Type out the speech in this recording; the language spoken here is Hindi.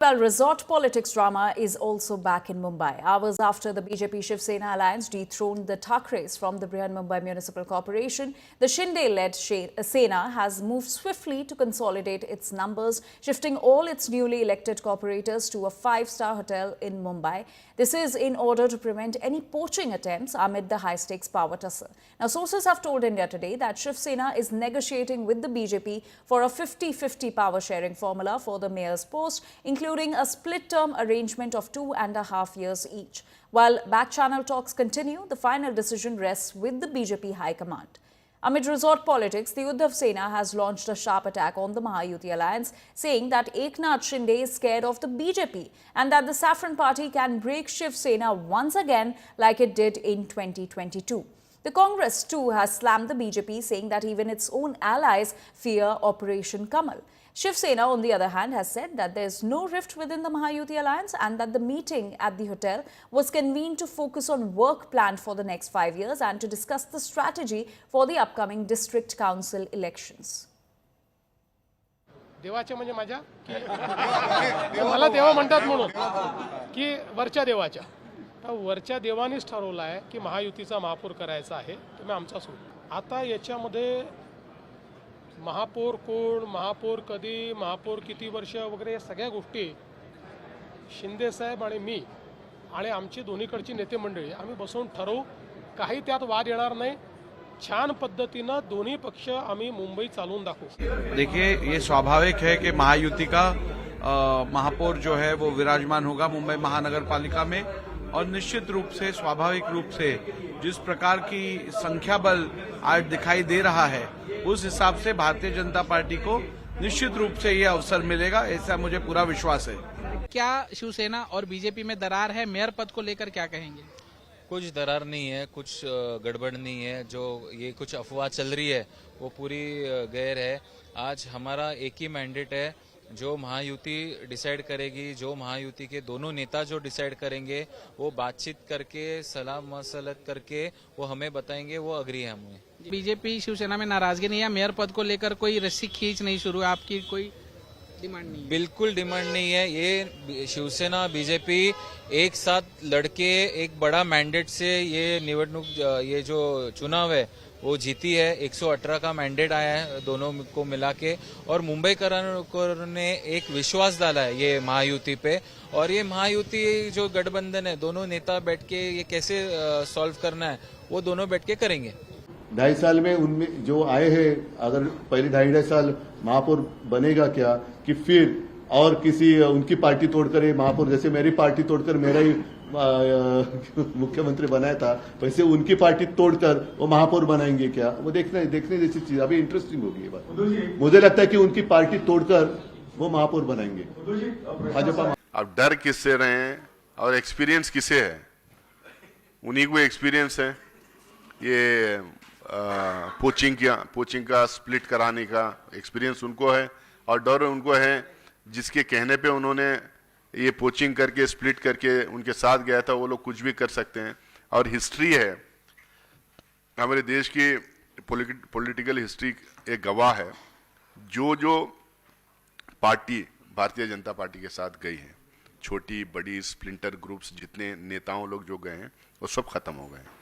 Well, resort politics drama is also back in Mumbai. Hours after the BJP Shiv Sena alliance dethroned the Thakres from the Mumbai Municipal Corporation, the Shinde-led Sena has moved swiftly to consolidate its numbers, shifting all its newly elected corporators to a five-star hotel in Mumbai. This is in order to prevent any poaching attempts amid the high-stakes power tussle. Now, sources have told India Today that Shiv Sena is negotiating with the BJP for a 50-50 power-sharing formula for the mayor's post, including a split-term arrangement of 2.5 years each. While back-channel talks continue, the final decision rests with the BJP High Command. Amid resort politics, the Uddhav Sena has launched a sharp attack on the Mahayuti alliance, saying that Eknath Shinde is scared of the BJP and that the Saffron Party can break Shiv Sena once again like it did in 2022. The Congress too has slammed the BJP, saying that even its own allies fear Operation Kamal. Shiv Sena, on the other hand, has said that there is no rift within the Mahayuti alliance and that the meeting at the hotel was convened to focus on work planned for the next 5 years and to discuss the strategy for the upcoming district council elections. देवाच्या म्हणजे माझ्या मला देवा म्हणतात म्हणून की वरच्या देवाच्या तर वरच्या देवानेच ठरवलं आहे की महायुतीचा महापौर करायचा आहे तुम्ही आमचा सोड आता याच्यामध्ये महापौर कोण महापौर कधी महापौर किती वर्ष वगैरे या सगळ्या गोष्टी शिंदे साहेब आणि मी आणि आमची दोन्हीकडची नेते मंडळी आम्ही बसून ठरवू काही त्यात वाद येणार नाही छान पद्धतीने दोन्ही पक्ष आम्ही मुंबई चालवून दाखवू देखिए ये स्वाभाविक है कि महायुति का महापौर जो है वो विराजमान होगा मुंबई महानगर पालिका में और निश्चित रूप से स्वाभाविक रूप से जिस प्रकार की संख्या बल आज दिखाई दे रहा है उस हिसाब से भारतीय जनता पार्टी को निश्चित रूप से ये अवसर मिलेगा ऐसा मुझे पूरा विश्वास है। क्या शिवसेना और बीजेपी में दरार है? मेयर पद को लेकर क्या कहेंगे? कुछ दरार नहीं है, कुछ गड़बड़ नहीं है। जो ये कुछ अफवाह चल रही है वो पूरी गैर है। आज हमारा एक ही मैंडेट है, जो महायुति डिसाइड करेगी, जो महायुति के दोनों नेता जो डिसाइड करेंगे वो बातचीत करके सलाह मसलत करके वो हमें बताएंगे, वो अग्री है हमें। बीजेपी शिवसेना में नाराजगी नहीं है? मेयर पद को लेकर कोई रस्सी खींच नहीं शुरू है? आपकी कोई डिमांड नहीं है? बिल्कुल डिमांड नहीं है। ये शिवसेना बीजेपी एक साथ लड़के एक बड़ा मैंडेट से ये निवडणूक ये जो चुनाव है वो जीती है। 118 का मैंडेट आया है दोनों को मिला के और मुंबईकरों ने एक विश्वास डाला है ये महायुति पे। और ये महायुति जो गठबंधन है दोनों नेता बैठ के ये कैसे सॉल्व करना है वो दोनों बैठ के करेंगे। 2.5 साल में उनमें जो आए हैं अगर पहले 2.5 साल महापौर बनेगा क्या कि फिर और किसी उनकी पार्टी तोड़कर ये महापौर जैसे मेरी पार्टी तोड़कर मेरा ही मुख्यमंत्री बनाया था वैसे उनकी पार्टी तोड़कर वो महापौर बनाएंगे क्या? वो देखने जैसी चीज अभी इंटरेस्टिंग होगी ये बात। मुझे लगता है कि उनकी पार्टी तोड़कर वो महापौर बनाएंगे भाजपा। अब डर किससे रहे हैं और एक्सपीरियंस किसे है? उन्हीं को एक्सपीरियंस है ये पोचिंग का स्प्लिट कराने का एक्सपीरियंस उनको है और डर उनको है जिसके कहने पे उन्होंने ये पोचिंग करके स्प्लिट करके उनके साथ गया था। वो लोग कुछ भी कर सकते हैं और हिस्ट्री है हमारे देश की पॉलिटिकल हिस्ट्री एक गवाह है। जो पार्टी भारतीय जनता पार्टी के साथ गई है छोटी बड़ी स्प्लिंटर ग्रुप्स जितने नेताओं लोग जो गए हैं वो सब खत्म हो गए हैं।